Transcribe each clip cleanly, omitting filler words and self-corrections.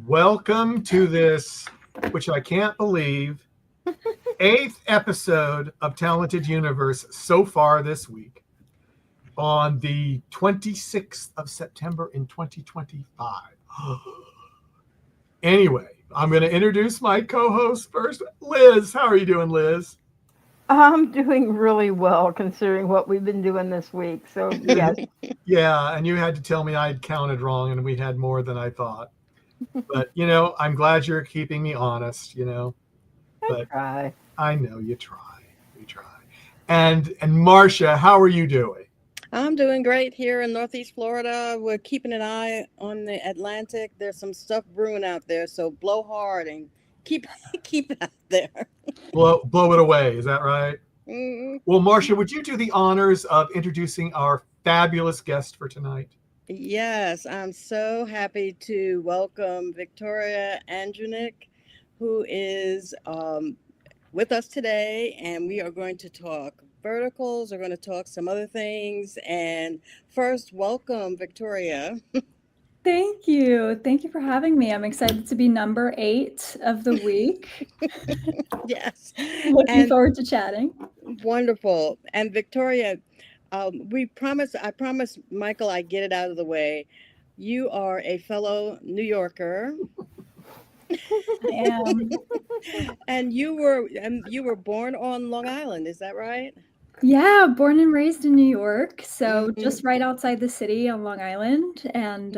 Welcome to this, which I can't believe, 8th episode of Talented Universe so far this week on the 26th of September in 2025. Anyway, I'm going to introduce my co-host first. Liz, how are you doing, Liz? I'm doing really well considering what we've been doing this week. So, yes. Yeah, and you had to tell me I had counted wrong and we had more than I thought. But, you know, I'm glad you're keeping me honest, you know. But I know you try. You try. And Marcia, how are you doing? I'm doing great here in Northeast Florida. We're keeping an eye on the Atlantic. There's some stuff brewing out there, so blow hard and keep it out there. Blow it away. Is that right? Mm-hmm. Well, Marcia, would you do the honors of introducing our fabulous guest for tonight? Yes, I'm so happy to welcome Victoria Andrunik, who is with us today, and we are going to talk verticals. We're going to talk some other things. And first, welcome, Victoria. Thank you. Thank you for having me. I'm excited to be number 8 of the week. Yes. Looking forward to chatting. Wonderful. And Victoria, I promise Michael I get it out of the way. You are a fellow New Yorker. I am. And you were born on Long Island, is that right? Yeah, born and raised in New York, so just right outside the city on Long Island. And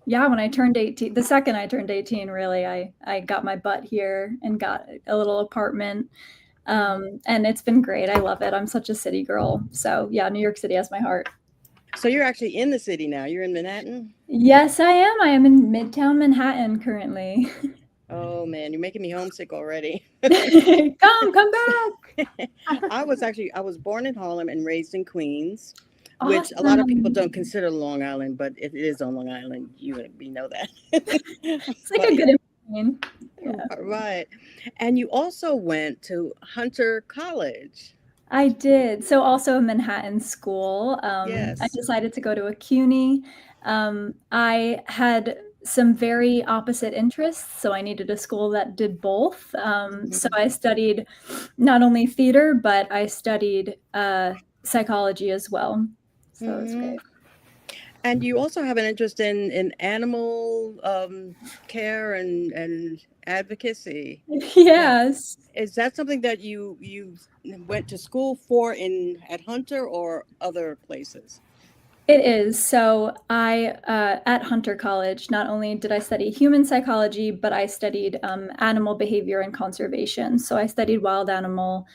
yeah, when I turned 18, the second I turned 18, really, I got my butt here and got a little apartment. And it's been great. I love it. I'm such a city girl. So yeah, New York City has my heart. So you're actually in the city now. You're in Manhattan? Yes, I am. I am in Midtown Manhattan currently. Oh man, you're making me homesick already. Come back. I was born in Harlem and raised in Queens, which a lot of people don't consider Long Island, but it is on Long Island. We know that. It's like a good opinion. Yeah. Right. And you also went to Hunter College. I did. So also a Manhattan school. Yes. I decided to go to a CUNY. I had some very opposite interests, so I needed a school that did both. So I studied not only theater, but I studied psychology as well. So it was great. And you also have an interest in animal care and advocacy. Yes. Is that something that you went to school for at Hunter or other places? It is. So I, at Hunter College, not only did I study human psychology, but I studied animal behavior and conservation. So I studied wild animal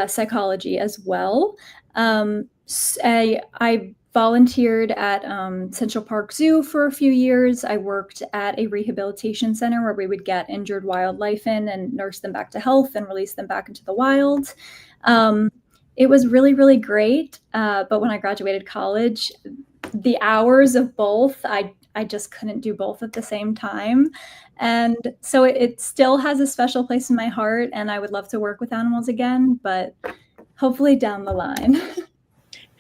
psychology as well. I volunteered at Central Park Zoo for a few years. I worked at a rehabilitation center where we would get injured wildlife in and nurse them back to health and release them back into the wild. It was really, really great. But when I graduated college, the hours of both, I just couldn't do both at the same time. And so it still has a special place in my heart, and I would love to work with animals again, but hopefully down the line.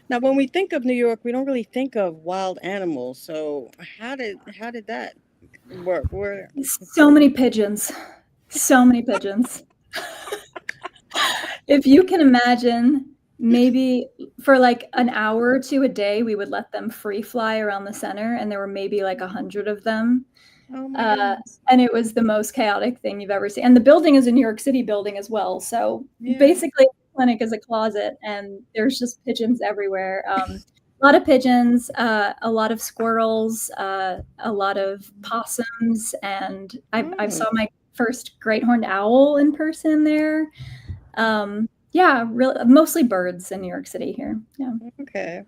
Now, when we think of New York, we don't really think of wild animals. So how did that work? So many pigeons. So many pigeons. If you can imagine, maybe for like an hour or two a day, we would let them free fly around the center, and there were maybe like 100 of them. Oh my goodness. And it was the most chaotic thing you've ever seen. And the building is a New York City building as well. So basically, the clinic is a closet, and there's just pigeons everywhere. A lot of pigeons, a lot of squirrels, a lot of possums, and I saw my first great horned owl in person there. Yeah, really, mostly birds in New York City here. Yeah. Okay.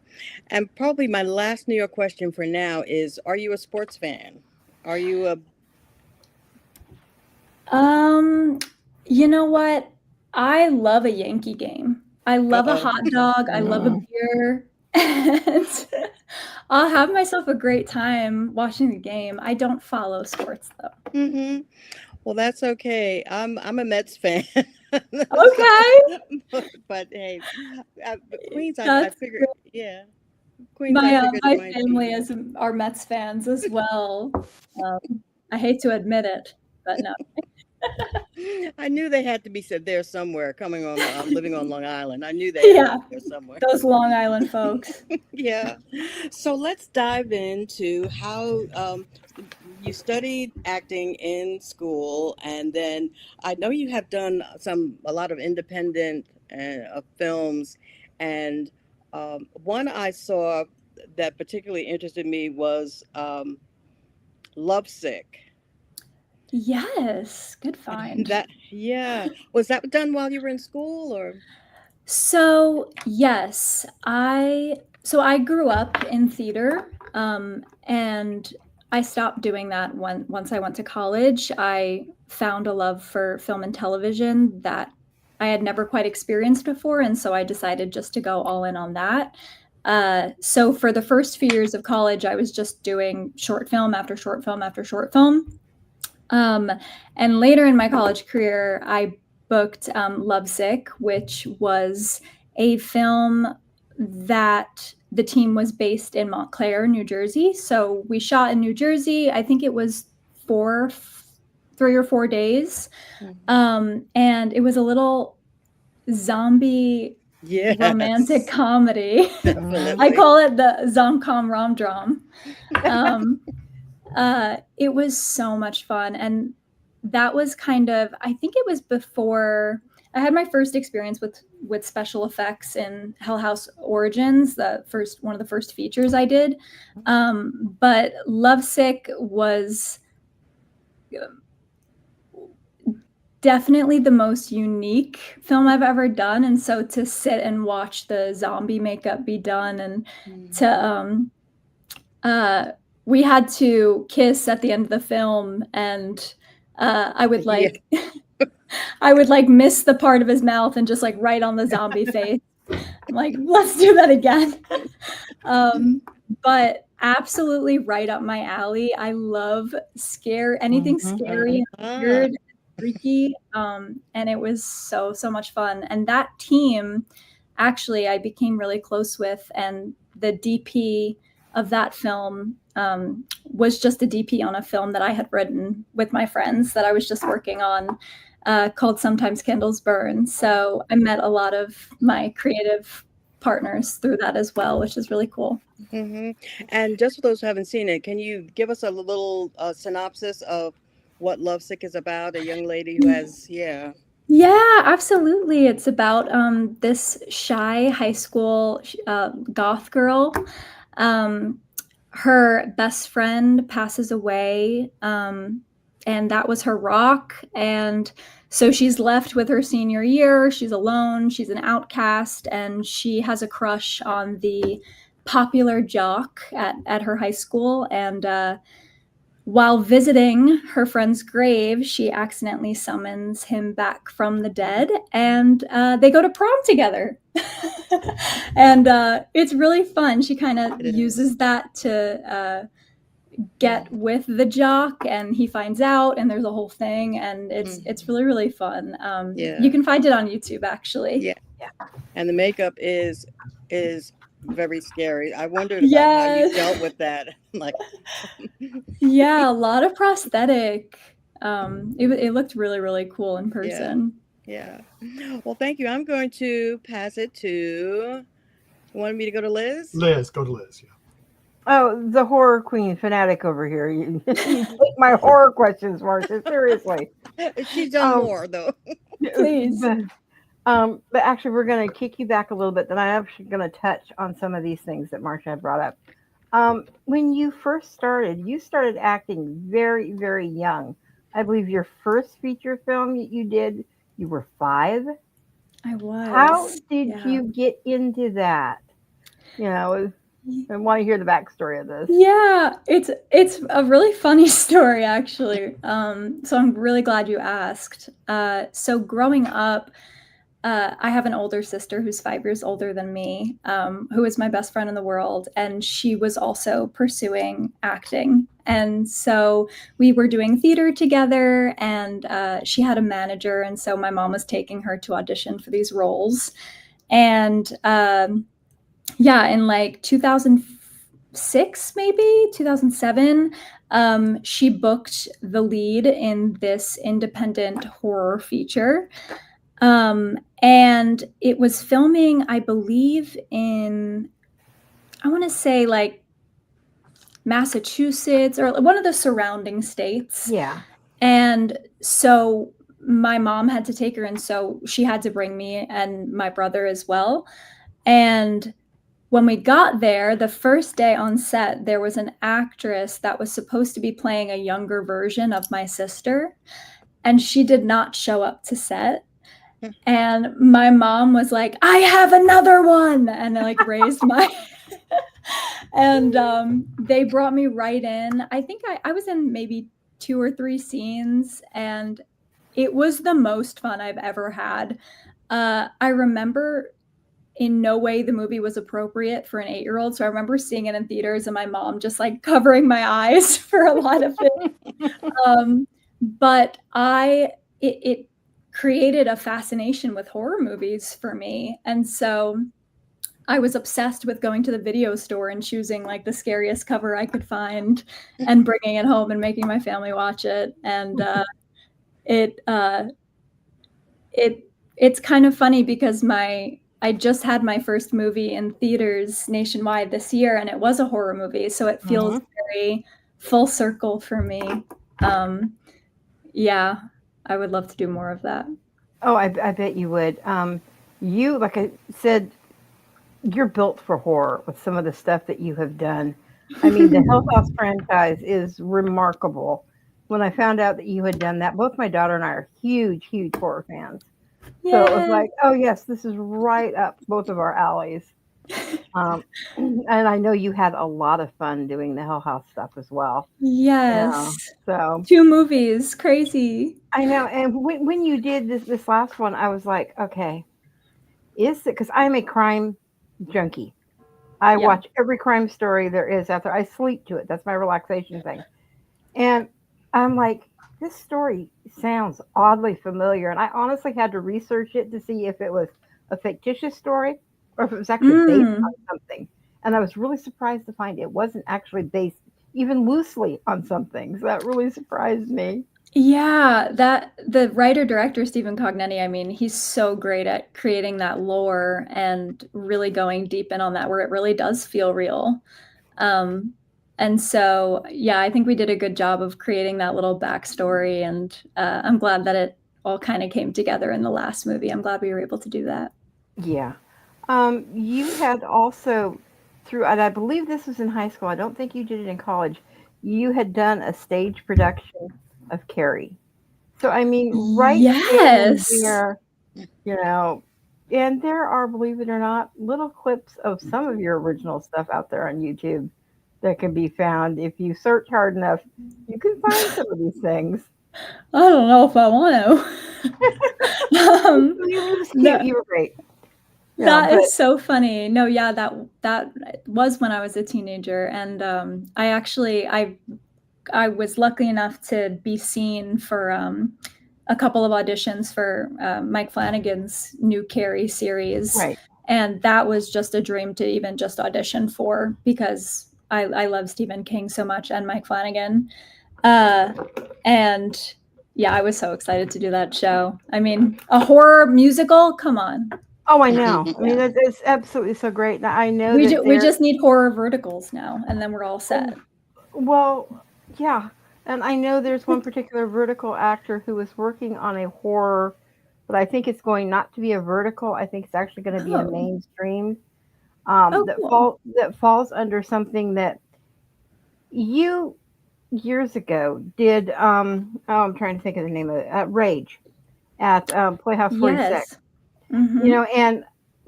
And probably my last New York question for now is, are you a sports fan? Are you a... You know what? I love a Yankee game. I love a hot dog. I love a beer. And I'll have myself a great time watching the game. I don't follow sports though. Mm-hmm. Well, that's okay. I'm a Mets fan. Okay. But hey, Queens, I figured, yeah. Queens, my family are Mets fans as well. I hate to admit it, but no. I knew they had to be said there somewhere. Coming on, living on Long Island, I knew they had to be there somewhere. Those Long Island folks. Yeah. So let's dive into how you studied acting in school, and then I know you have done a lot of independent films, and one I saw that particularly interested me was Lovesick. Yes, good find. Was that done while you were in school, or? So yes, I grew up in theater, and I stopped doing that once I went to college. I found a love for film and television that I had never quite experienced before, and so I decided just to go all in on that. So for the first few years of college, I was just doing short film after short film after short film. And later in my college career, I booked Lovesick, which was a film that the team was based in Montclair, New Jersey. So we shot in New Jersey. I think it was 3 or 4 days. And it was a little zombie romantic comedy. I call it the Zomcom Rom-Drom. It was so much fun. And that was I think it was before I had my first experience with special effects in Hell House Origins, one of the first features I did. But Lovesick was definitely the most unique film I've ever done. And so to sit and watch the zombie makeup be done, and we had to kiss at the end of the film, and I would I would miss the part of his mouth and just right on the zombie face. I'm like, let's do that again. But absolutely right up my alley. I love anything scary and weird, and freaky. And it was so much fun. And that team, actually, I became really close with, and the DP of that film was just a DP on a film that I had written with my friends that I was just working on, called Sometimes Candles Burn. So I met a lot of my creative partners through that as well, which is really cool. Mm-hmm. And just for those who haven't seen it, can you give us a little synopsis of what Lovesick is about? A young lady who has, Yeah, absolutely. It's about this shy high school goth girl. Her best friend passes away, and that was her rock. And so she's left with her senior year. She's alone. She's an outcast, and she has a crush on the popular jock at her high school. And while visiting her friend's grave, she accidentally summons him back from the dead, and they go to prom together. And it's really fun. She kind of uses that to get with the jock, and he finds out, and there's a whole thing, and it's really, really fun. You can find it on YouTube, actually. Yeah. And the makeup is very scary. I wondered about how you dealt with that. A lot of prosthetic. It looked really, really cool in person. Yeah. Well, thank you. I'm going to pass it to. You wanted me to go to Liz? Liz, go to Liz. Yeah. Oh, the horror queen fanatic over here. You take my horror questions, Marcia. Seriously. She's done more, though. Please. But actually, we're going to kick you back a little bit. Then I'm actually going to touch on some of these things that Marcia had brought up. When you first started, you started acting very, very young. I believe your first feature film you did, you were 5. I was. How did you get into that? I want to hear the backstory of this. Yeah, it's a really funny story, actually. So I'm really glad you asked. So growing up, I have an older sister who's 5 years older than me, who is my best friend in the world, and she was also pursuing acting. And so we were doing theater together, and she had a manager, and so my mom was taking her to audition for these roles. And in 2000, 2006, maybe 2007. She booked the lead in this independent horror feature. And it was filming, I believe, in, I want to say like Massachusetts or one of the surrounding states. Yeah. And so my mom had to take her, and so she had to bring me and my brother as well. And when we got there, the first day on set, there was an actress that was supposed to be playing a younger version of my sister, and she did not show up to set. And my mom was like, I have another one, and I like raised my and they brought me right in. I think I was in maybe 2 or 3 scenes, and it was the most fun I've ever had. I remember in no way the movie was appropriate for an 8-year-old. So I remember seeing it in theaters and my mom just like covering my eyes for a lot of it. But it created a fascination with horror movies for me. And so I was obsessed with going to the video store and choosing like the scariest cover I could find and bringing it home and making my family watch it. And it's kind of funny because I just had my first movie in theaters nationwide this year, and it was a horror movie. So it feels very full circle for me. Yeah, I would love to do more of that. Oh, I bet you would. You, like I said, you're built for horror with some of the stuff that you have done. I mean, the Hell House franchise is remarkable. When I found out that you had done that, both my daughter and I are huge, huge horror fans. So it was like, oh yes, this is right up both of our alleys. And I know you had a lot of fun doing the Hell House stuff as well. Yes. So 2 movies, crazy. I know. And when you did this last one, I was like, okay, is it, because I'm a crime junkie. I watch every crime story there is out there. I sleep to it. That's my relaxation thing. And I'm like, this story sounds oddly familiar. And I honestly had to research it to see if it was a fictitious story or if it was actually based on something. And I was really surprised to find it wasn't actually based even loosely on something. So that really surprised me. Yeah, the writer-director, Stephen Cognetti, I mean, he's so great at creating that lore and really going deep in on that where it really does feel real. And so, yeah, I think we did a good job of creating that little backstory, and I'm glad that it all kind of came together in the last movie. I'm glad we were able to do that. Yeah. You had also, and I believe this was in high school, I don't think you did it in college, you had done a stage production of Carrie. So, I mean, right there, and there are, believe it or not, little clips of some of your original stuff out there on YouTube that can be found. If you search hard enough, you can find some of these things. I don't know if I want to. You were cute. You were great. That is so funny. No, yeah, that was when I was a teenager, and I was lucky enough to be seen for a couple of auditions for Mike Flanagan's new Carrie series. Right. And that was just a dream to even just audition for, because I love Stephen King so much and Mike Flanagan. And yeah, I was so excited to do that show. I mean, a horror musical? Come on. Oh, I know. I mean, it's absolutely so great. I know we just need horror verticals now, and then we're all set. Well, yeah. And I know there's one particular vertical actor who is working on a horror, but I think it's going not to be a vertical. I think it's actually going to be a mainstream that falls under something that you years ago did. I'm trying to think of the name of it. Rage at Playhouse 46. Yes. Mm-hmm. And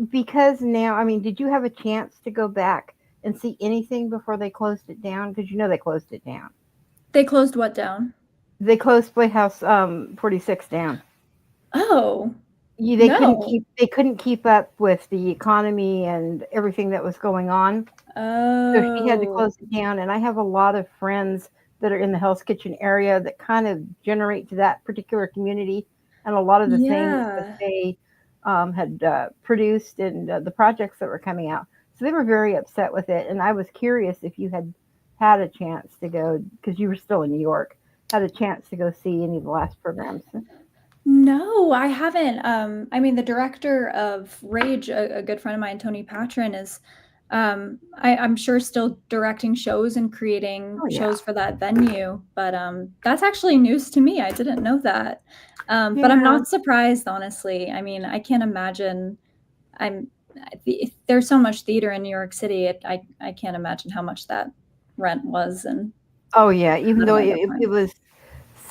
because now, I mean, did you have a chance to go back and see anything before they closed it down? Because they closed it down. They closed what down? They closed Playhouse 46 down. Oh. They couldn't keep up with the economy and everything that was going on. Oh. So she had to close it down. And I have a lot of friends that are in the Hell's Kitchen area that kind of generate to that particular community. And a lot of the things that they had produced and the projects that were coming out. So they were very upset with it. And I was curious if you had a chance to go, because you were still in New York, had a chance to go see any of the last programs. No, I haven't. I mean, the director of Rage, a good friend of mine, Tony Patron, is I'm sure still directing shows and creating shows for that venue. But that's actually news to me. I didn't know that. But I'm not surprised, honestly. I mean, I can't imagine. There's so much theater in New York City. I can't imagine how much that rent was. And oh yeah, even though it was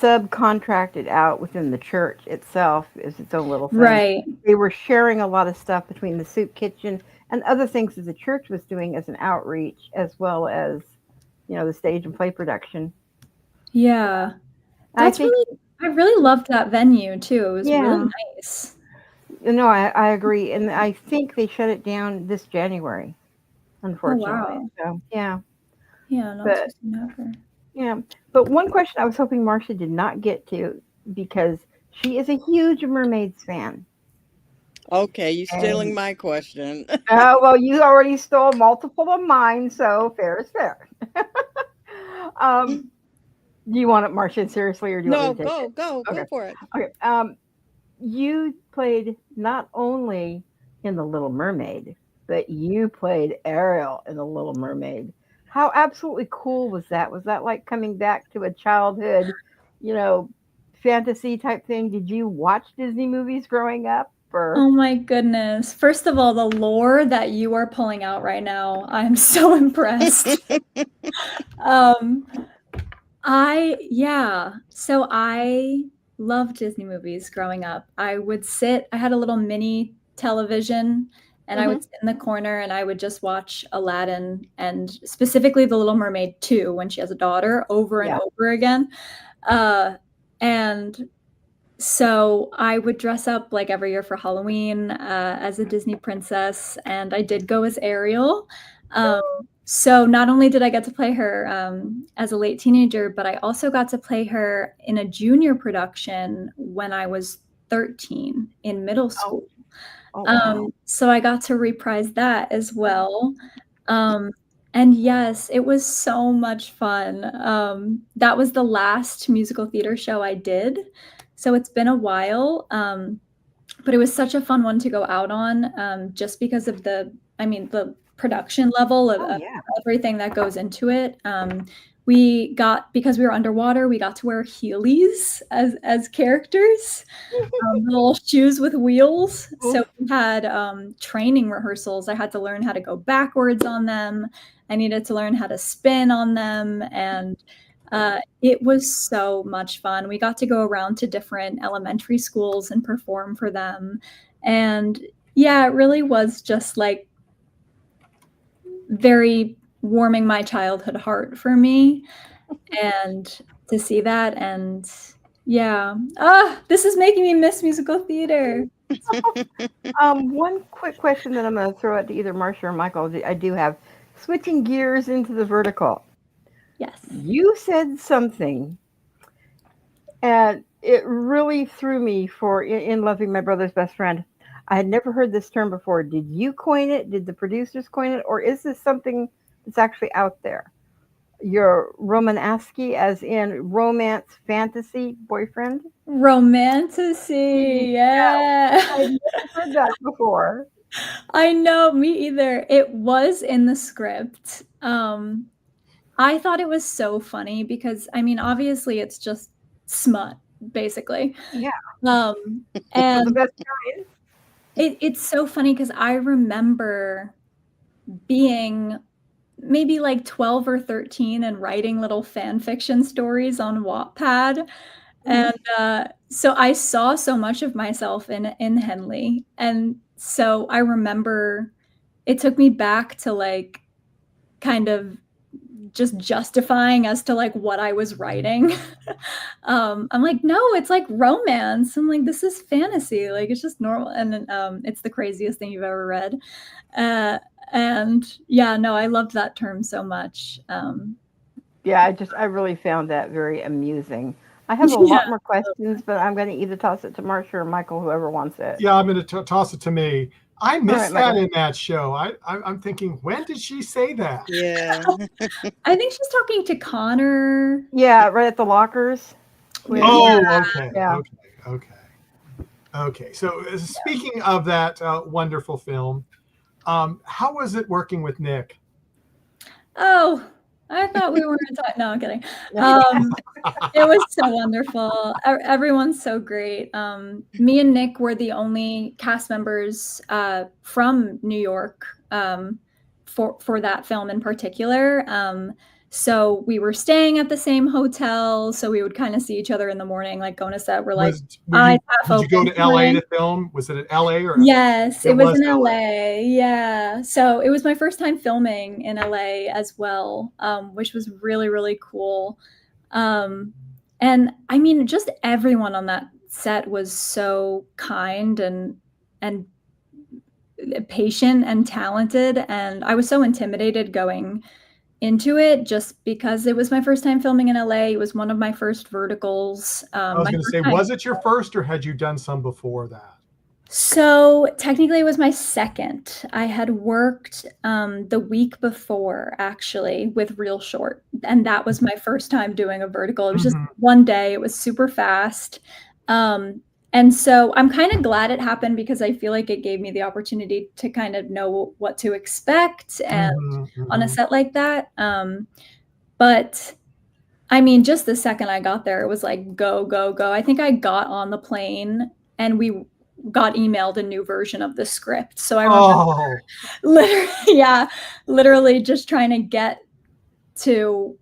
subcontracted out within the church itself is its own little thing. Right. They were sharing a lot of stuff between the soup kitchen and other things that the church was doing as an outreach, as well as, the stage and play production. Yeah. I really loved that venue too. It was really nice. No, I agree. And I think they shut it down this January, unfortunately. Oh, wow. So, yeah. Yeah, not so soon after. Yeah. But one question I was hoping Marcia did not get to, because she is a huge Mermaids fan. Okay, you're stealing my question. Well, you already stole multiple of mine, so fair is fair. Do you want it, Marcia, seriously, or do you want me to take it? Go for it. Okay. You played not only in The Little Mermaid, but you played Ariel in The Little Mermaid. How absolutely cool was that? Was that like coming back to a childhood, fantasy type thing? Did you watch Disney movies growing up? Or? Oh my goodness. First of all, the lore that you are pulling out right now, I'm so impressed. So I loved Disney movies growing up. I had a little mini television, and I would sit in the corner and I would just watch Aladdin, and specifically The Little Mermaid 2 when she has a daughter, over and over again. And so I would dress up like every year for Halloween as a Disney princess, and I did go as Ariel. So not only did I get to play her as a late teenager, but I also got to play her in a junior production when I was 13 in middle school. Oh, wow. So I got to reprise that as well. And yes, it was so much fun. That was the last musical theater show I did. So it's been a while, but it was such a fun one to go out on, just because of the production level of everything that goes into it. Because we were underwater, we got to wear Heelys as characters, little shoes with wheels. So we had training rehearsals. I had to learn how to go backwards on them. I needed to learn how to spin on them, and it was so much fun. We got to go around to different elementary schools and perform for them. And yeah, it really was just like very warming my childhood heart for me, and to see that. And this is making me miss musical theater. One quick question that I'm going to throw out to either Marcia or Michael. I do have, switching gears into the vertical. Yes. You said something, and it really threw me in Loving My Brother's Best Friend. I had never heard this term before. Did you coin it? Did the producers coin it? Or is this something that's actually out there? Your romanasky, as in romance fantasy boyfriend? Romantasy, yeah. I've never heard that before. I know, me either. It was in the script. I thought it was so funny because, obviously it's just smut, basically. Yeah. And the best kind. It's so funny because I remember being maybe like 12 or 13 and writing little fan fiction stories on Wattpad. And so I saw so much of myself in Henley. And so I remember it took me back to like kind of just justifying as to like what I was writing. I'm like, no, it's like romance. I'm like, this is fantasy. Like, it's just normal. And it's the craziest thing you've ever read. And yeah, no, I loved that term so much. Yeah, I really found that very amusing. I have a lot more questions, but I'm going to either toss it to Marsha or Michael, whoever wants it. Yeah, I'm going to toss it to me. I missed that Michael. in that show. I'm thinking, when did she say that? Yeah. I think she's talking to Connor. Yeah, right at the lockers. Okay. So speaking of that wonderful film, how was it working with Nick? Oh, I thought we were talking. No, I'm kidding. It was so wonderful. Everyone's so great. Me and Nick were the only cast members from New York for that film in particular. So we were staying at the same hotel, so we would kind of see each other in the morning, like going to set. We're like, did you go to LA to film? Was it at LA or? Yes, it was in LA. Yeah. So it was my first time filming in LA as well, which was really, really cool. And I mean, just everyone on that set was so kind and patient and talented. And I was so intimidated going into it just because it was my first time filming in LA. It was one of my first verticals. I was going to say, was it your first or had you done some before that? So technically it was my second. I had worked the week before actually with Real Short, and that was my first time doing a vertical. It was just one day. It was super fast. And so I'm kind of glad it happened because I feel like it gave me the opportunity to kind of know what to expect and on a set like that. But I mean, just the second I got there, it was like, go, go, go. I think I got on the plane and we got emailed a new version of the script. So I remember literally just trying to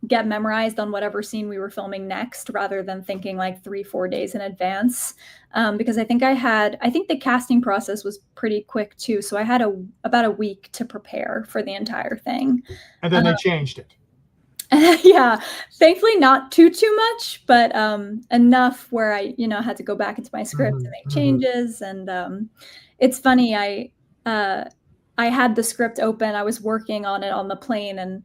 get memorized on whatever scene we were filming next rather than thinking like 3-4 days in advance. Because I think the casting process was pretty quick too. So I had about a week to prepare for the entire thing. And then they changed it. Yeah, thankfully not too much, but enough where I, had to go back into my script and make changes. And it's funny, I had the script open. I was working on it on the plane, and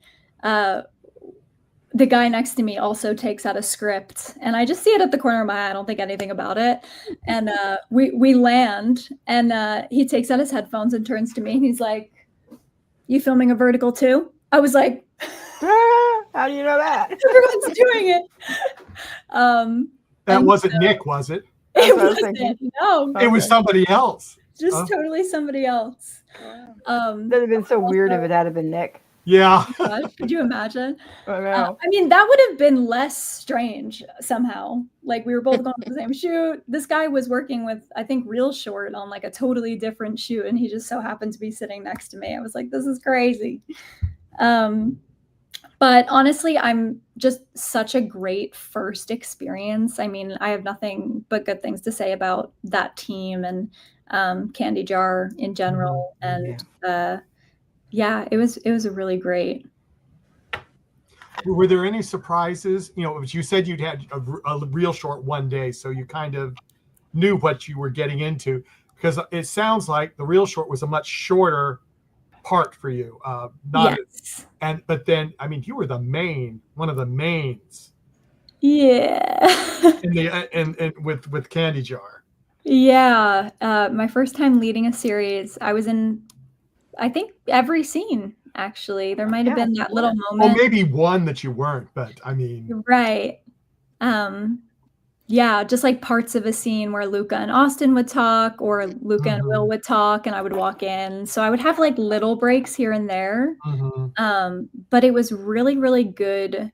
the guy next to me also takes out a script, and I just see it at the corner of my eye. I don't think anything about it. And we land, and he takes out his headphones and turns to me, and he's like, "You filming a vertical too?" I was like, how do you know that? Everyone's doing it. That wasn't Nick, was it? It wasn't. No. It was somebody else. Just totally somebody else. That'd have been so weird if it had been Nick. Yeah. Gosh, could you imagine? I know. I mean, that would have been less strange somehow. Like, we were both going to the same shoot. This guy was working with, I think, Real Short on like a totally different shoot, and he just so happened to be sitting next to me. I was like, this is crazy. But honestly, I'm just such a great first experience. I mean, I have nothing but good things to say about that team and Candy Jar in general. And yeah, it was really great. Were there any surprises? You said you'd had a Real Short one day, so you kind of knew what you were getting into, because it sounds like the Real Short was a much shorter part for you. Yes. But then, I mean, you were one of the mains. Yeah. with Candy Jar. Yeah. My first time leading a series, I was in, I think, every scene, actually. There might have been that little moment. Well, maybe one that you weren't, but I mean. Right. Yeah, just like parts of a scene where Luca and Austin would talk, or Luca and Will would talk, and I would walk in. So I would have like little breaks here and there. But it was really, really good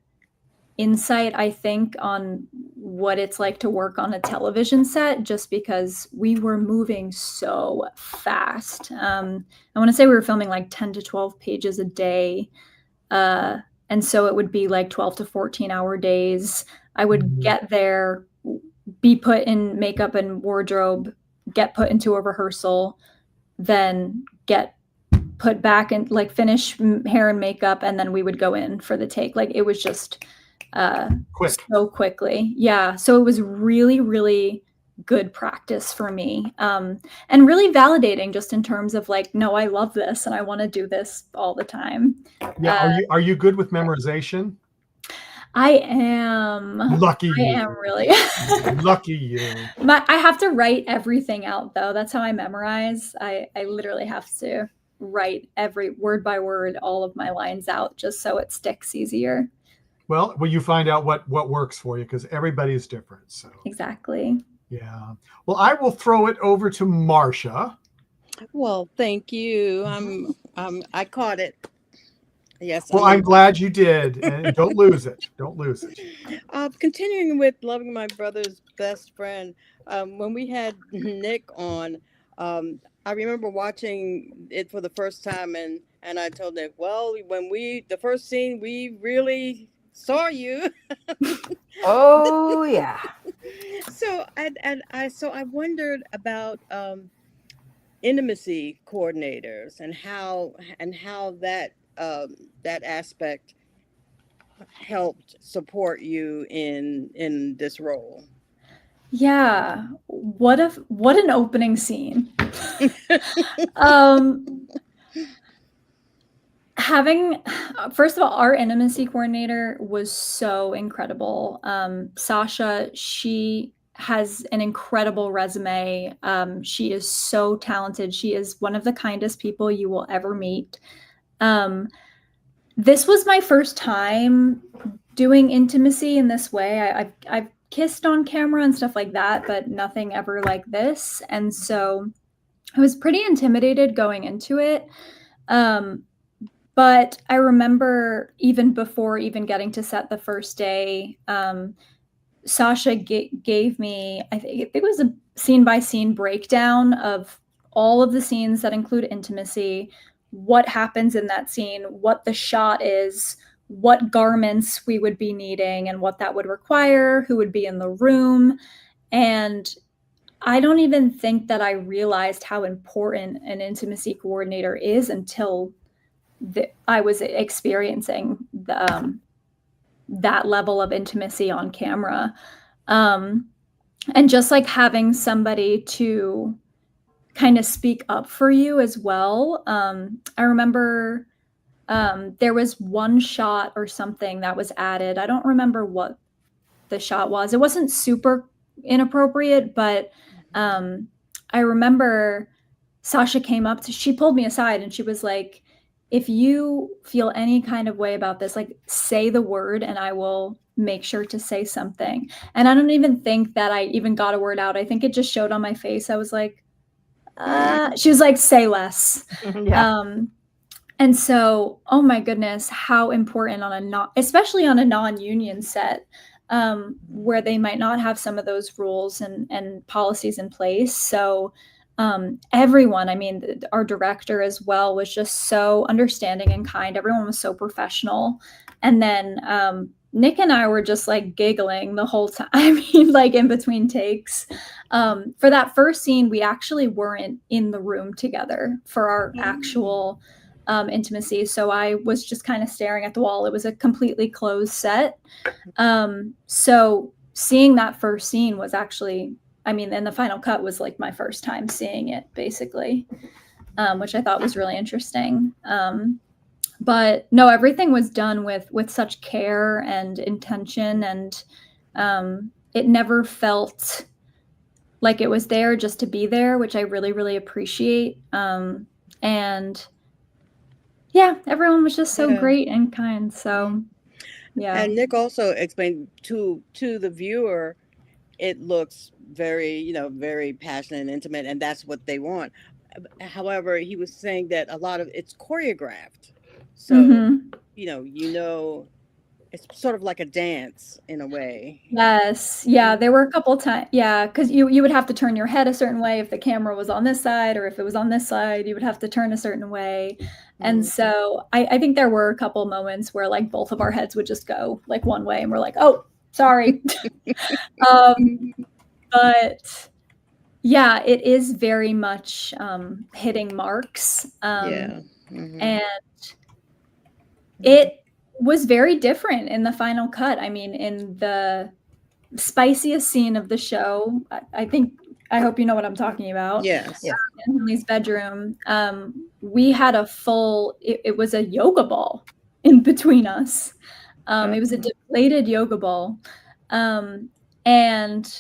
insight, I think, on what it's like to work on a television set, just because we were moving so fast. I want to say we were filming like 10 to 12 pages a day. And so it would be like 12 to 14-hour days. I would get there, be put in makeup and wardrobe, get put into a rehearsal, then get put back and like finish hair and makeup, and then we would go in for the take. Like, it was just quick, so quickly. Yeah. So it was really, really good practice for me, and really validating, just in terms of like, no, I love this and I want to do this all the time. Yeah. Are you good with memorization? I am. Lucky you. I am really. Lucky you. I have to write everything out, though. That's how I memorize. I literally have to write every word by word, all of my lines out, just so it sticks easier. Well, you find out what works for you, because everybody's different. So exactly. Yeah. Well, I will throw it over to Marcia. Well, thank you. I caught it. Yes. Well, I'm glad you did, and don't lose it. Don't lose it. Continuing with Loving My Brother's Best Friend, when we had Nick on, I remember watching it for the first time, and I told Nick, well, when the first scene, we really saw you. Oh yeah. So I wondered about intimacy coordinators and how that that aspect helped support you in this role. Yeah, what an opening scene. First of all, our intimacy coordinator was so incredible. Sasha, she has an incredible resume. She is so talented. She is one of the kindest people you will ever meet. This was my first time doing intimacy in this way. I've kissed on camera and stuff like that, but nothing ever like this. And so I was pretty intimidated going into it. But I remember even before even getting to set the first day, Sasha gave me, I think it was a scene-by-scene breakdown of all of the scenes that include intimacy, what happens in that scene, what the shot is, what garments we would be needing and what that would require, who would be in the room. And I don't even think that I realized how important an intimacy coordinator is until I was experiencing that level of intimacy on camera. And just like having somebody to kind of speak up for you as well. I remember there was one shot or something that was added. I don't remember what the shot was. It wasn't super inappropriate, but I remember Sasha she pulled me aside and she was like, if you feel any kind of way about this, like say the word and I will make sure to say something. And I don't even think that I even got a word out. I think it just showed on my face. I was like, she was like, say less. Yeah. And so, oh my goodness, how important especially on a non-union set, where they might not have some of those rules and policies in place. So everyone, I mean, our director as well was just so understanding and kind. Everyone was so professional. And then Nick and I were just like giggling the whole time. I mean, like in between takes. For that first scene, we actually weren't in the room together for our actual intimacy. So I was just kind of staring at the wall. It was a completely closed set. So seeing that first scene was actually, I mean, and the final cut was like my first time seeing it, basically, which I thought was really interesting. But no, everything was done with such care and intention, and it never felt like it was there just to be there, which I really, really appreciate. And yeah, everyone was just so great and kind. So yeah. And Nick also explained to the viewer, it looks very, very passionate and intimate, and that's what they want. However, he was saying that a lot of it's choreographed. So, it's sort of like a dance in a way. Yes. Yeah. There were a couple times. Yeah. Because you would have to turn your head a certain way if the camera was on this side, or if it was on this side, you would have to turn a certain way. And so I think there were a couple moments where like both of our heads would just go like one way and we're like, oh, sorry. But yeah, it is very much hitting marks. And it was very different in the final cut. I mean, in the spiciest scene of the show, I hope you know what I'm talking about. Yes. In Lily's bedroom, we had it was a yoga ball in between us. It was a bladed yoga ball. And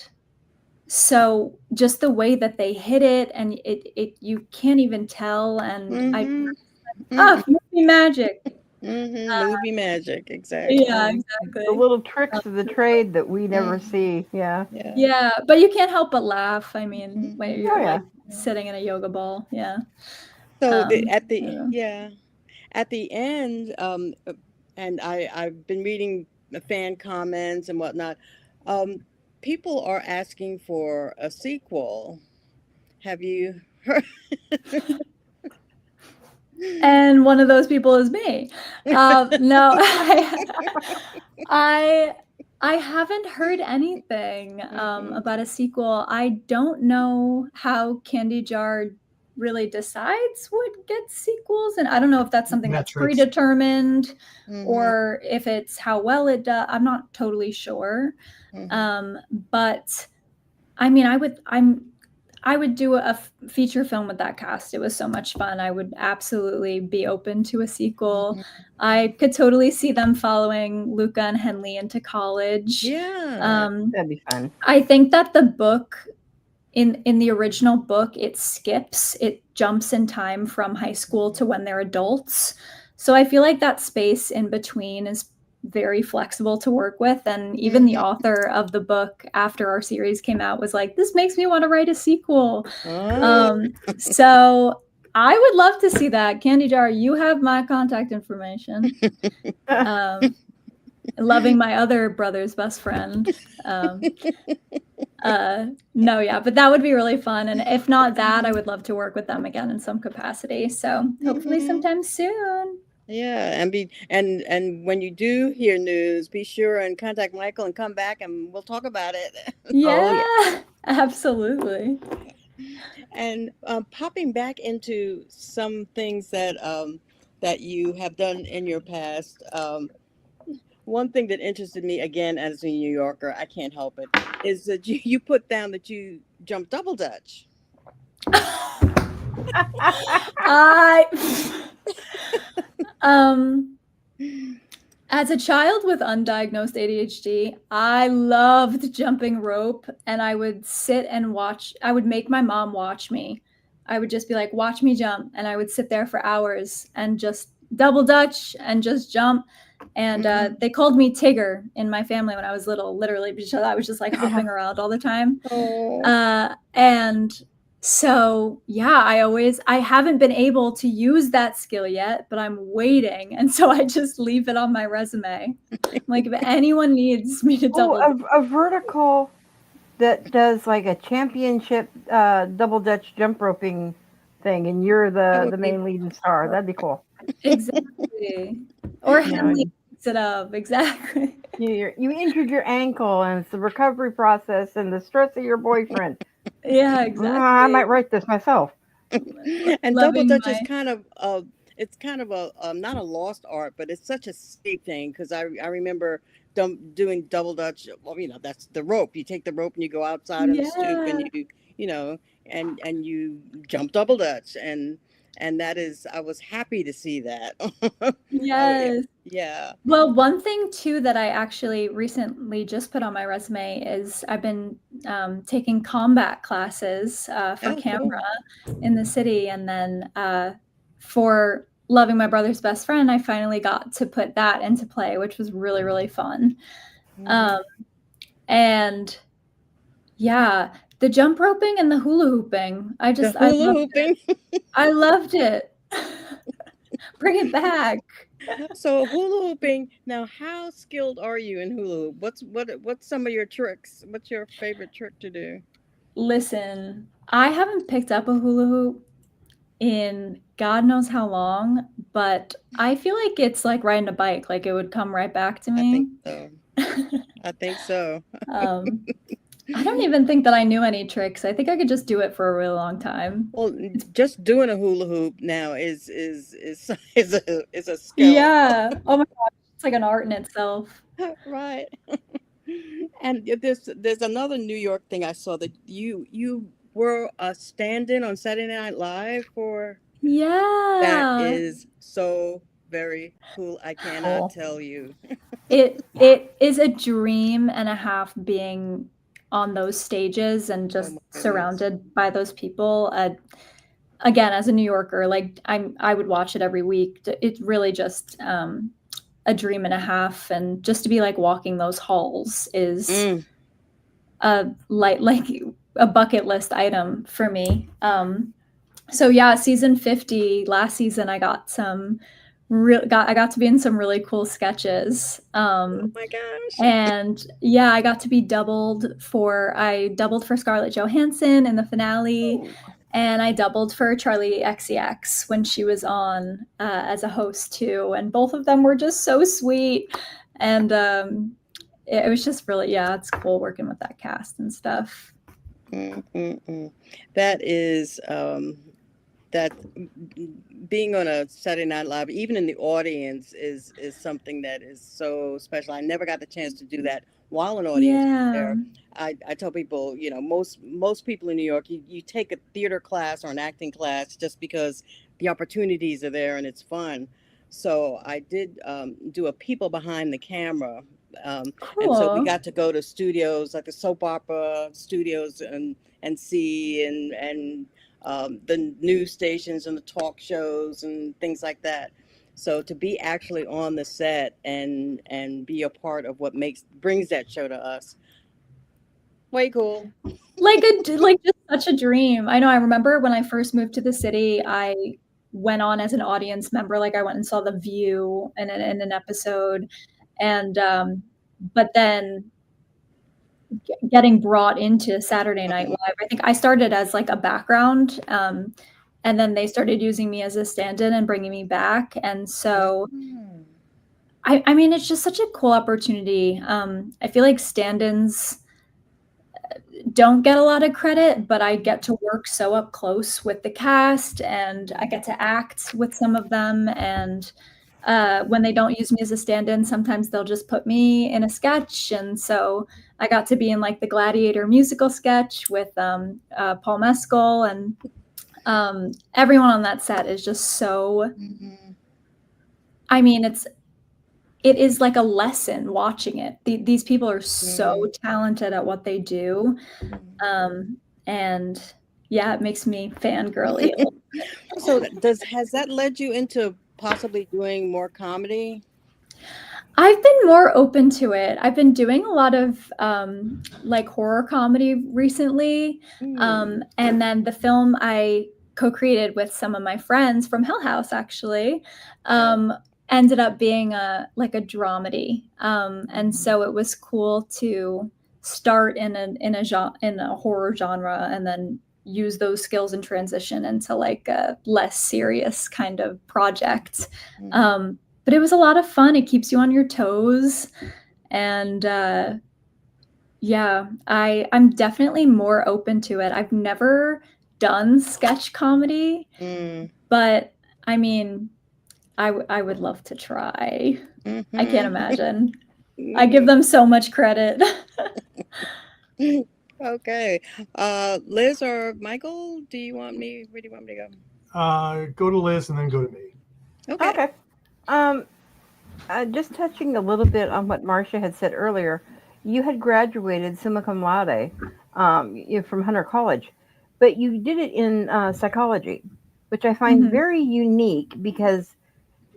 so just the way that they hit it, and it you can't even tell. And movie magic. Movie magic, exactly. Yeah, exactly. The little tricks of the trade that we never see. Yeah. Yeah, but you can't help but laugh. I mean, when you're like sitting in a yoga ball. Yeah. So at the end, and I've been reading the fan comments and whatnot. People are asking for a sequel. Have you heard? And one of those people is me. No, I haven't heard anything about a sequel. I don't know how Candy Jar really decides what gets sequels, and I don't know if that's something that's predetermined or if it's how well it does. I'm not totally sure. But I mean, I would do a feature film with that cast. It was so much fun. I would absolutely be open to a sequel. I could totally see them following Luca and Henley into college. Yeah, that'd be fun. I think that the book, in the original book, it jumps in time from high school to when they're adults. So I feel like that space in between is very flexible to work with. And even the author of the book, after our series came out, was like, this makes me want to write a sequel. So I would love to see that. Candy Jar, you have my contact information. Loving my other brother's best friend. No, yeah, but that would be really fun. And if not that, I would love to work with them again in some capacity. So hopefully sometime soon. Yeah, and when you do hear news, be sure and contact Michael and come back and we'll talk about it. Yeah, absolutely. And popping back into some things that that you have done in your past, one thing that interested me, again, as a New Yorker, I can't help it, is that you put down that you jumped double dutch. As a child with undiagnosed ADHD, I loved jumping rope, and I would sit and watch. I would make my mom watch me. I would just be like, watch me jump. And I would sit there for hours and just double dutch and just jump. And they called me Tigger in my family when I was little, literally, because I was just like hopping around all the time. And so, yeah, I haven't been able to use that skill yet, but I'm waiting. And so I just leave it on my resume. Like, if anyone needs me to double a vertical that does like a championship double dutch jump roping thing, and you're the main leading star, that'd be cool. Exactly. Or Henley picks it up. Exactly. You injured your ankle, and it's the recovery process and the stress of your boyfriend. Yeah, exactly. I might write this myself. And double dutch is kind of it's kind of a not a lost art, but it's such a safe thing, because I remember doing double dutch. Well, that's the rope. You take the rope and you go outside on the stoop, and and you jump double dutch, and that is, I was happy to see that. Yes. Yeah. Well, one thing too that I actually recently just put on my resume is I've been taking combat classes for camera in the city. And then for Loving My Brother's Best Friend, I finally got to put that into play, which was really, really fun. And yeah, the jump roping and the hula hooping. I loved it. Bring it back. So hula hooping. Now, how skilled are you in hula hoop? What's some of your tricks? What's your favorite trick to do? Listen, I haven't picked up a hula hoop in God knows how long, but I feel like it's like riding a bike. Like, it would come right back to me. I think so. I don't even think that I knew any tricks. I think I could just do it for a really long time. Well, just doing a hula hoop now is a skill. Yeah. Oh my God, it's like an art in itself. Right. And there's another New York thing I saw, that you were a stand-in on Saturday Night Live for. Yeah. That is so very cool. I cannot tell you. It is a dream and a half being on those stages and just surrounded by those people. Again, as a New Yorker, like I would watch it every week. It's really just a dream and a half, and just to be like walking those halls is like a bucket list item for me. So yeah, season 50, last season I got I got to be in some really cool sketches. Oh my gosh. And yeah, I got to be doubled for Scarlett Johansson in the finale. Oh. And I doubled for Charlie XCX when she was on as a host too. And both of them were just so sweet. And it was just really, it's cool working with that cast and stuff. That is, that being on a Saturday Night Live, even in the audience, is something that is so special. I never got the chance to do that while an audience was there. I tell people, you know, most people in New York, you take a theater class or an acting class just because the opportunities are there and it's fun. So I did do a people behind the camera. And so we got to go to studios like the soap opera studios and see and the news stations and the talk shows and things like that. So to be actually on the set and be a part of what brings that show to us, way cool. Like just such a dream. I know. I remember when I first moved to the city, I went on as an audience member. Like I went and saw The View in an episode, and but then getting brought into Saturday Night Live, I think I started as like a background, and then they started using me as a stand-in and bringing me back. And so, I mean, it's just such a cool opportunity. I feel like stand-ins don't get a lot of credit, but I get to work so up close with the cast, and I get to act with some of them. And when they don't use me as a stand-in, sometimes they'll just put me in a sketch. And so I got to be in like the Gladiator musical sketch with Paul Mescal, and everyone on that set is just so, I mean, it is like a lesson watching it. These people are so talented at what they do. And yeah, it makes me fangirly. So has that led you into possibly doing more comedy? I've been more open to it. I've been doing a lot of like horror comedy recently. And then the film I co-created with some of my friends from Hell House actually ended up being a dramedy. And so it was cool to start in a horror genre and then use those skills and transition into like a less serious kind of project. But it was a lot of fun. It keeps you on your toes. And I'm definitely more open to it. I've never done sketch comedy, but I mean, I would love to try. I can't imagine. I give them so much credit. Okay. Liz or Michael, where do you want me to go? Go to Liz and then go to me. Okay. Just touching a little bit on what Marcia had said earlier, you had graduated summa cum laude from Hunter College, but you did it in psychology, which I find very unique because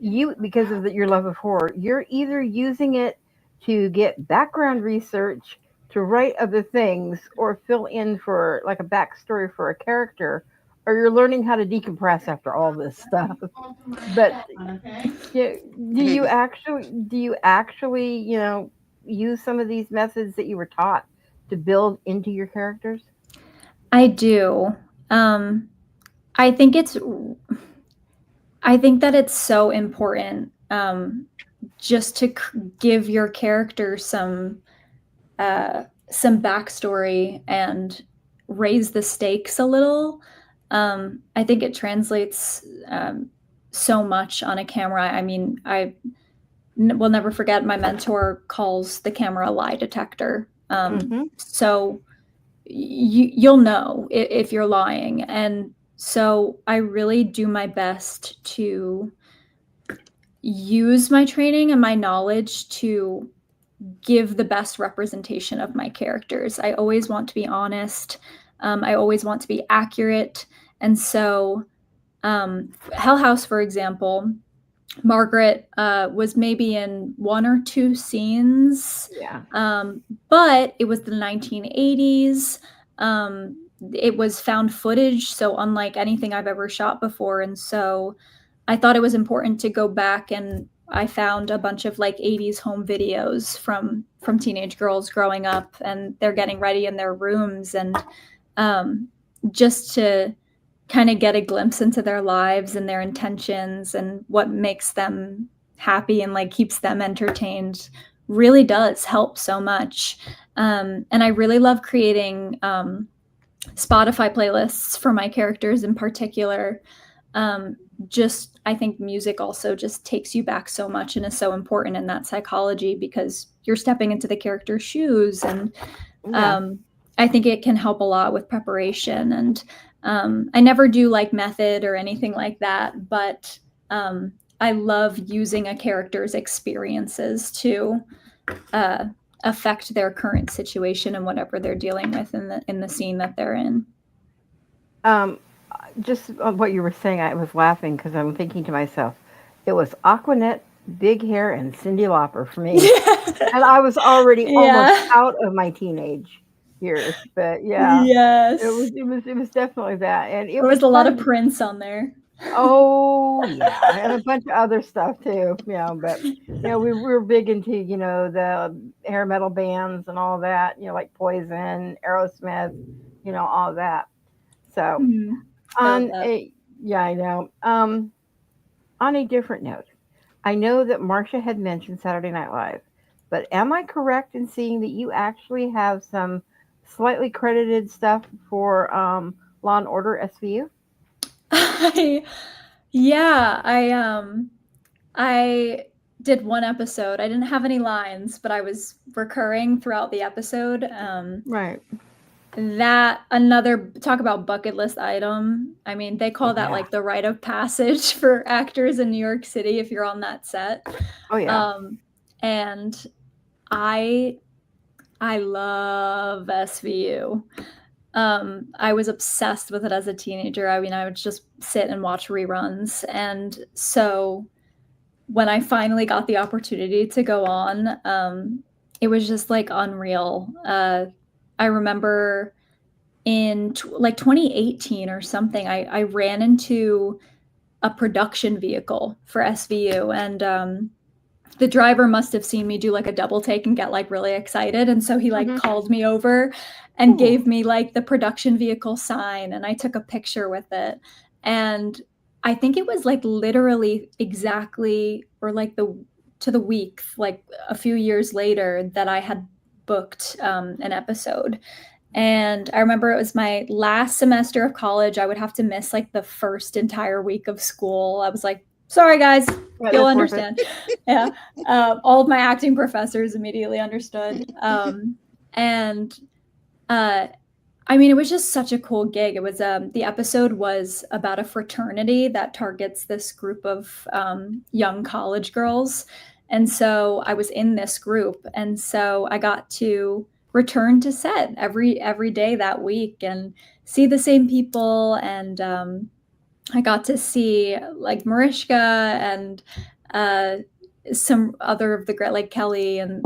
of your love of horror, you're either using it to get background research, to write other things, or fill in for like a backstory for a character, or you're learning how to decompress after all this stuff. But do you actually, use some of these methods that you were taught to build into your characters? I do. I think that it's so important just to give your character some backstory and raise the stakes a little. I think it translates so much on a camera. I mean, I will never forget my mentor calls the camera a lie detector. So you'll know if you're lying. And so I really do my best to, use my training and my knowledge to give the best representation of my characters. I always want to be honest. I always want to be accurate. And so Hell House, for example, Margaret was maybe in 1 or 2 scenes. Yeah. But it was the 1980s. It was found footage, so unlike anything I've ever shot before. And so I thought it was important to go back, and I found a bunch of like 80s home videos from teenage girls growing up, and they're getting ready in their rooms, and just to kind of get a glimpse into their lives and their intentions and what makes them happy and like keeps them entertained really does help so much. And I really love creating Spotify playlists for my characters in particular. Just, I think music also just takes you back so much and is so important in that psychology, because you're stepping into the character's shoes. And I think it can help a lot with preparation. And I never do like method or anything like that, but I love using a character's experiences to affect their current situation and whatever they're dealing with in the scene that they're in. Just on what you were saying, I was laughing because I'm thinking to myself, it was Aquanet, Big Hair, and Cyndi Lauper for me. And I was already almost out of my teenage years, but yes, it was definitely that, and there was a lot of Prince on there. Oh yeah, and a bunch of other stuff too. But we were big into the hair metal bands and all that. Like Poison, Aerosmith, all that. So I know. On a different note, I know that Marcia had mentioned Saturday Night Live, but am I correct in seeing that you actually have some slightly credited stuff for Law and Order SVU? I did 1 episode. I didn't have any lines, but I was recurring throughout the episode. Right. That another talk about bucket list item. I mean, they call that like the rite of passage for actors in New York City if you're on that set. Oh yeah. And I love SVU. I was obsessed with it as a teenager. I mean, I would just sit and watch reruns. And so when I finally got the opportunity to go on, it was just like unreal. I remember in 2018 or something, I ran into a production vehicle for SVU, and the driver must have seen me do like a double take and get like really excited. And so he like called me over and gave me like the production vehicle sign, and I took a picture with it. And I think it was like literally exactly, or like to the week, like a few years later, that I had booked an episode. And I remember it was my last semester of college. I would have to miss like the first entire week of school. I was like, sorry guys, you'll understand. All of my acting professors immediately understood. I mean, it was just such a cool gig. It was the episode was about a fraternity that targets this group of young college girls. And so I was in this group. And so I got to return to set every day that week and see the same people. And I got to see like Mariska and some other of the great, like Kelly and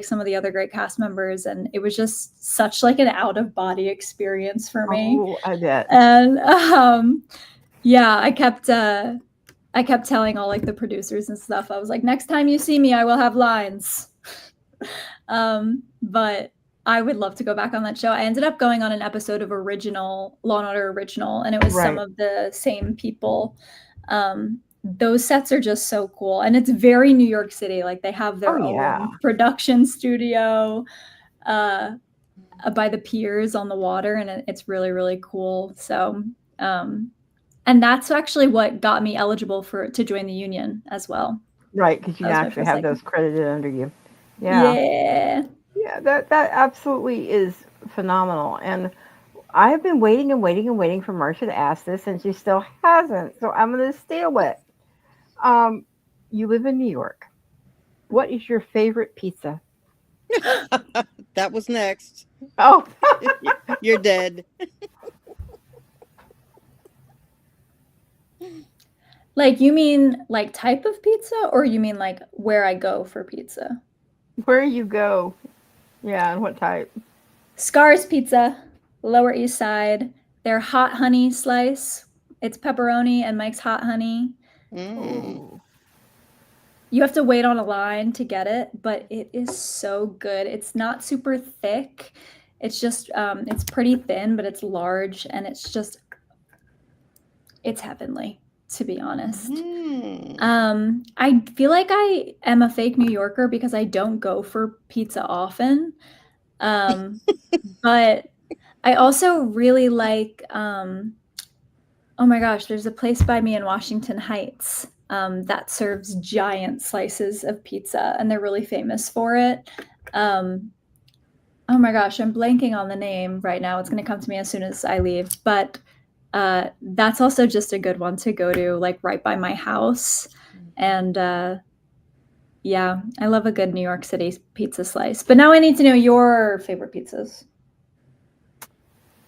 some of the other great cast members. And it was just such like an out of body experience for me. Oh, I bet. And I kept telling all like the producers and stuff. I was like, next time you see me, I will have lines. But I would love to go back on that show. I ended up going on an episode of original Law and Order Original, and it was some of the same people. Those sets are just so cool, and it's very New York City. Like they have their own production studio by the piers on the water, and it's really, really cool. So, and that's actually what got me eligible to join the union as well. Right, because you actually have those credited under you. Yeah. Yeah, that absolutely is phenomenal. And I have been waiting and waiting and waiting for Marcia to ask this, and she still hasn't. So I'm going to steal it. you live in New York. What is your favorite pizza? That was next. Oh, You're dead. Like, you mean like type of pizza, or you mean like where I go for pizza? where you go? Yeah, and what type? Scar's Pizza, Lower East Side. Their hot honey slice. It's pepperoni and Mike's hot honey. Mm. You have to wait on a line to get it, but it is so good. It's not super thick. It's just, it's pretty thin, but it's large, and it's heavenly, to be honest. I feel like I am a fake New Yorker because I don't go for pizza often. But I also really like, oh my gosh, there's a place by me in Washington Heights that serves giant slices of pizza, and they're really famous for it. Oh my gosh, I'm blanking on the name right now. It's going to come to me as soon as I leave. But that's also just a good one to go to, like right by my house. And yeah, I love a good New York City pizza slice. But now I need to know your favorite pizzas.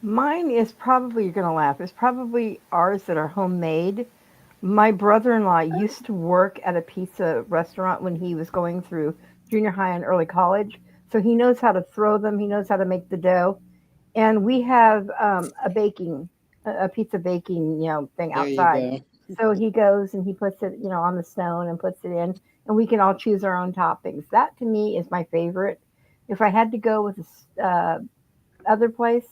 Mine is probably, you're going to laugh, it's probably ours that are homemade. My brother-in-law used to work at a pizza restaurant when he was going through junior high and early college. So he knows how to throw them. He knows how to make the dough. And we have a pizza baking, thing outside. So he goes and he puts it, on the stone and puts it in, and we can all choose our own toppings. That to me is my favorite. If I had to go with other place,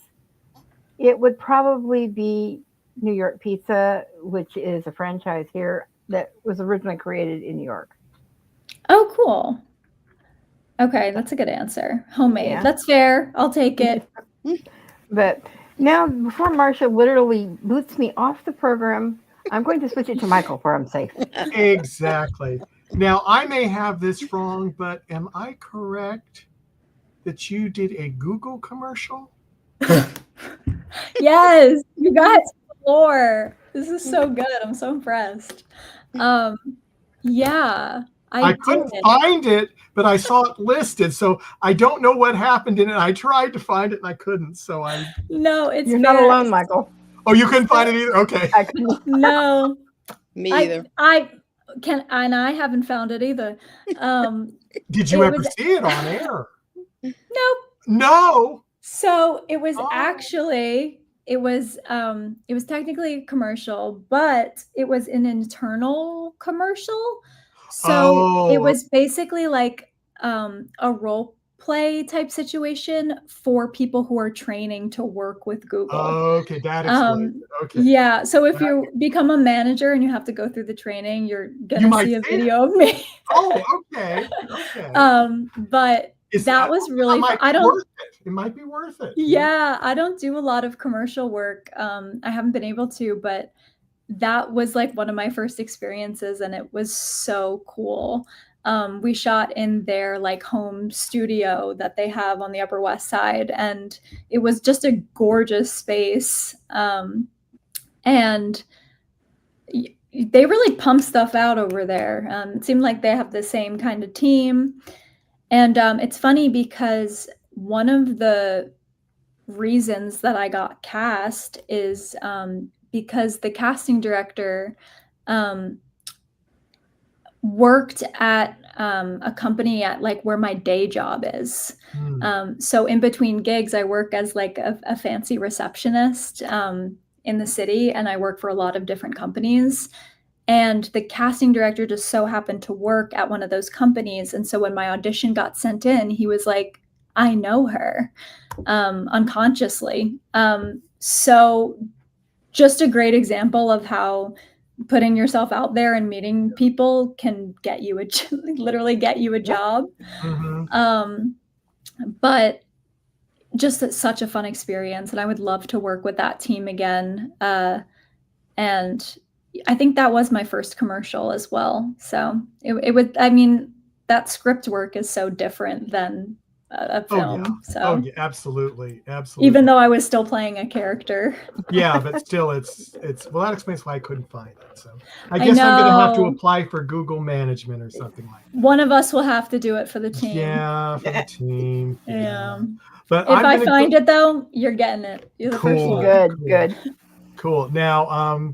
it would probably be New York Pizza, which is a franchise here that was originally created in New York. Oh, cool. Okay, that's a good answer. Homemade. Yeah. That's fair. I'll take it. But now, before Marsha literally boots me off the program, I'm going to switch it to Michael where I'm safe. Exactly. Now, I may have this wrong, but am I correct that you did a Google commercial? Yes, you guys more. This is so good. I'm so impressed. Yeah, I couldn't find it, but I saw it listed, so I don't know what happened in it. I tried to find it and I couldn't. So You're not alone, Michael. Oh, you couldn't find it either? Okay. No. Me either. I haven't found it either. Did you ever see it on air? Nope. No. So it was actually, it was technically a commercial, but it was an internal commercial. So it was basically like a role play type situation for people who are training to work with Google. Okay, that explains it. Okay. Yeah, so if you become a manager and you have to go through the training, you're gonna see a video of me. Oh, okay. But that was really fun. It might be worth it. Yeah, I don't do a lot of commercial work. I haven't been able to, but that was like one of my first experiences, and it was so cool. We shot in their like home studio that they have on the Upper West Side, and it was just a gorgeous space. And they really pump stuff out over there. It seemed like they have the same kind of team. And it's funny because one of the reasons that I got cast is because the casting director worked at a company at like where my day job is. So in between gigs, I work as like a fancy receptionist in the city, and I work for a lot of different companies. And the casting director just so happened to work at one of those companies. And so when my audition got sent in, he was like, I know her, unconsciously. So just a great example of how putting yourself out there and meeting people can get you literally get you a job. But just such a fun experience. And I would love to work with that team again. And I think that was my first commercial as well. So it would, I mean, that script work is so different than a film. Yeah. So yeah, absolutely. Absolutely. Even though I was still playing a character. Yeah, but still it's well, that explains why I couldn't find it. So I guess I'm going to have to apply for Google Management or something like that. One of us will have to do it for the team. Yeah, for the team. Yeah. But if I find it though, you're getting it. You're the first one. Good. Cool. Now,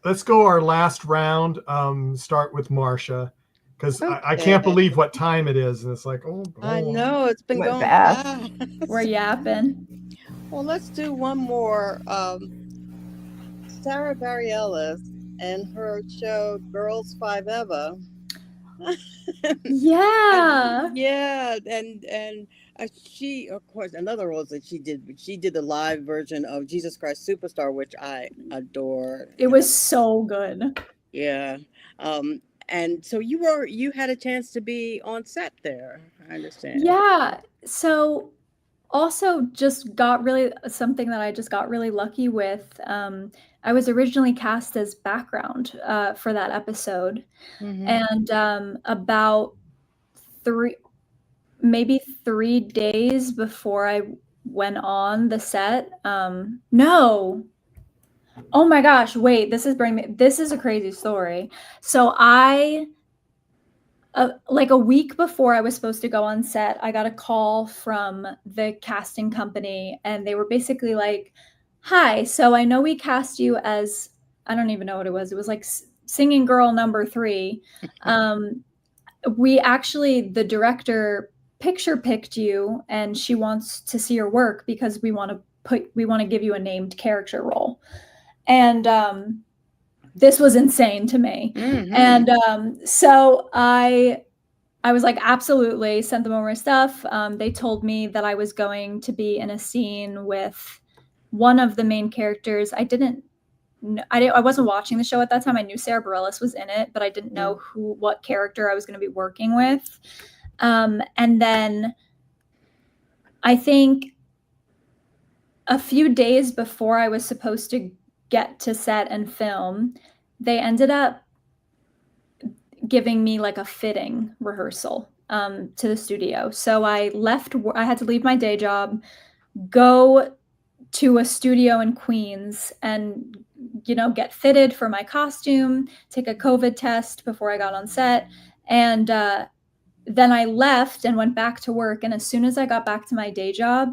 let's go our last round. Start with Marcia, because I can't believe what time it is, and it's like, oh, I know it's been going fast. We're yapping. Well, let's do one more. Sarah Bareilles and her show Girls5eva. Yeah. And she, of course, another role that she did the live version of Jesus Christ Superstar, which I adore. It was so good. Yeah. And so you had a chance to be on set there, I understand. Yeah. So also just got really something that I just got really lucky with. I was originally cast as background for that episode. And about 3 days before I went on the set, no. Oh my gosh, wait, this is a crazy story. So I like a week before I was supposed to go on set, I got a call from the casting company, and they were basically like, hi, so I know we cast you as, I don't even know what it was. It was like singing girl number 3. We actually, the director picture picked you, and she wants to see your work because we want to give you a named character role. And this was insane to me. And so I was like, absolutely, sent them over my stuff. They told me that I was going to be in a scene with one of the main characters. I wasn't watching the show at that time. I knew Sarah Bareilles was in it, but I didn't know what character I was going to be working with. And then I think a few days before I was supposed to get to set and film, they ended up giving me like a fitting rehearsal to the studio. So I had to leave my day job, go to a studio in Queens and, get fitted for my costume, take a COVID test before I got on set. And then I left and went back to work. And as soon as I got back to my day job,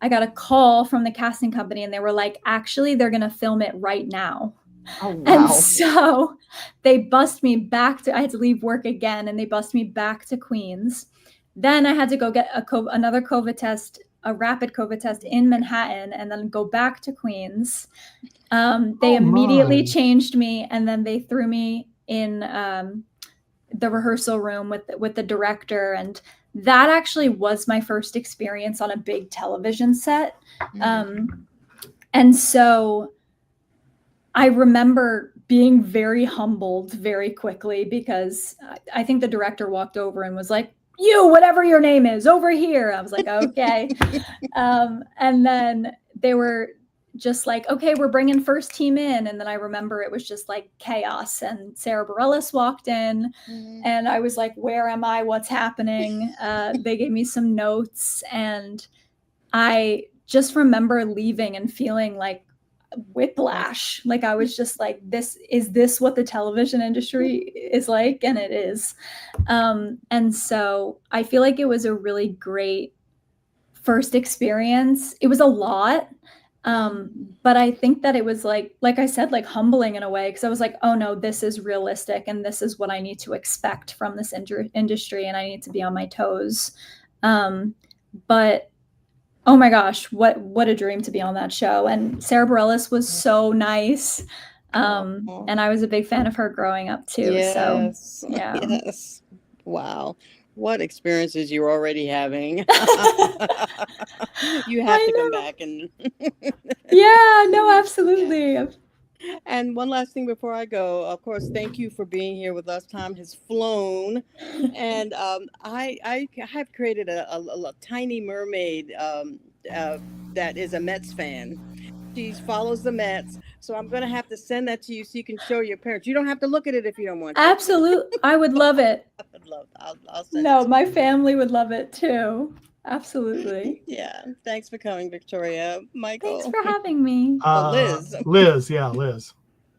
I got a call from the casting company, and they were like, actually, they're going to film it right now. Oh, wow. And so they bussed me back I had to leave work again, and they bussed me back to Queens. Then I had to go get another COVID test, a rapid COVID test in Manhattan, and then go back to Queens. They immediately changed me, and then they threw me in the rehearsal room with the director. And that actually was my first experience on a big television set. And so I remember being very humbled very quickly, because I think the director walked over and was like, you, whatever your name is, over here. I was like, okay. And then they were just like, okay, we're bringing first team in. And then I remember it was just like chaos, and Sarah Bareilles walked in, and I was like, where am I? What's happening? They gave me some notes, and I just remember leaving and feeling like whiplash. Like I was just like, is this what the television industry is like? And it is. And so I feel like it was a really great first experience. It was a lot. But I think that it was like I said, like humbling in a way, because I was like, oh no, this is realistic, and this is what I need to expect from this industry, and I need to be on my toes. But oh my gosh, what a dream to be on that show. And Sarah Bareilles was so nice. And I was a big fan of her growing up too. Yes. So yeah. Yes. Wow. What experiences you're already having. You have to come back and yeah, no, absolutely. And one last thing before I go, of course, thank you for being here with us. Time has flown. And I have created a tiny mermaid that is a Mets fan. She follows the Mets. So I'm going to have to send that to you so you can show your parents. You don't have to look at it if you don't want to. Absolutely. I would love it. I would love it. I'll send it. No, my family would love it too. Absolutely. Yeah. Thanks for coming, Victoria. Michael. Thanks for having me. Liz. Liz, yeah, Liz.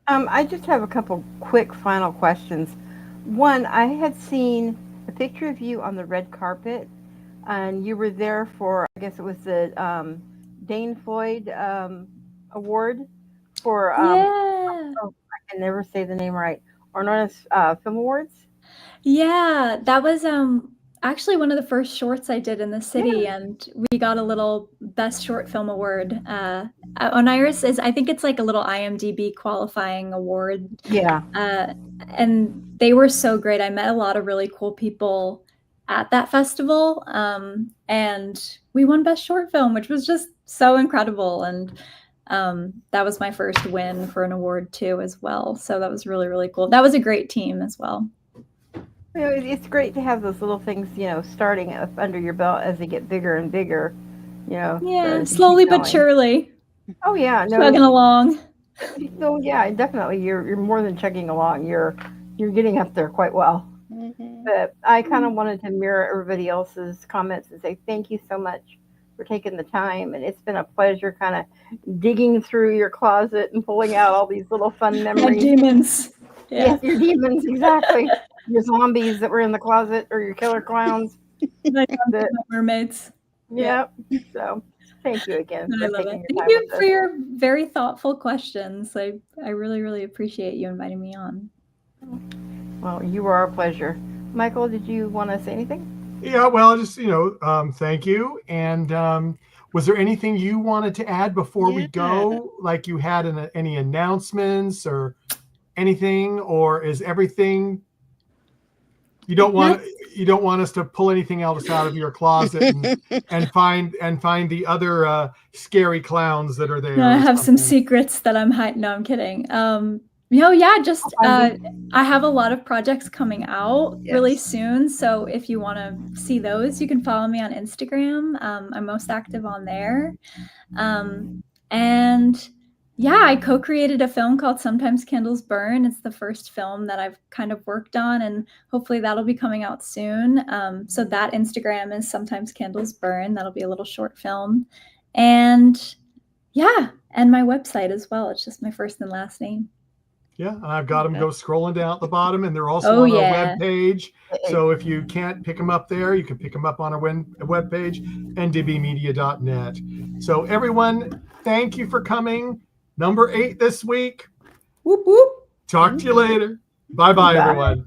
I just have a couple quick final questions. One, I had seen a picture of you on the red carpet, and you were there for, I guess it was the Dane Floyd award for, Yeah. oh, I can never say the name right, Oniros Film Awards. Yeah, that was actually one of the first shorts I did in the city, and we got a little Best Short Film Award. Oniros is, I think it's like a little IMDb qualifying award. Yeah. And they were so great. I met a lot of really cool people at that festival, and we won Best Short Film, which was just so incredible. And that was my first win for an award too, as well. So that was really, really cool. That was a great team as well. You know, it's great to have those little things, you know, starting up under your belt as they get bigger and bigger, you know. Yeah, slowly but surely. Oh yeah, no, chugging along. So yeah, definitely. You're more than chugging along. You're getting up there quite well. Mm-hmm. But I kind of wanted to mirror everybody else's comments and say thank you so much for taking the time, and it's been a pleasure kind of digging through your closet and pulling out all these little fun memories. My demons. Yeah. Yes, your demons, exactly. Your zombies that were in the closet, or your killer clowns. My mermaids. Yep. So thank you again. I love it. Thank you for your very thoughtful questions. I really, really appreciate you inviting me on. Well, you were our pleasure. Michael, did you want to say anything? Yeah, well, just, thank you. And was there anything you wanted to add before we go? Like you had any announcements or anything, or is everything? You don't want us to pull anything else out of your closet and find the other scary clowns that are there. No, I have some secrets that I'm hiding. No, I'm kidding. Just I have a lot of projects coming out really soon. So if you want to see those, you can follow me on Instagram. I'm most active on there. I co-created a film called Sometimes Candles Burn. It's the first film that I've kind of worked on, and hopefully that'll be coming out soon. So that Instagram is Sometimes Candles Burn. That'll be a little short film. And my website as well. It's just my first and last name. Yeah, I've got them go scrolling down at the bottom, and they're also on our webpage. So if you can't pick them up there, you can pick them up on our webpage, ndbmedia.net. So everyone, thank you for coming. Number 8 this week. Whoop, whoop. Talk to you later. Bye-bye, everyone.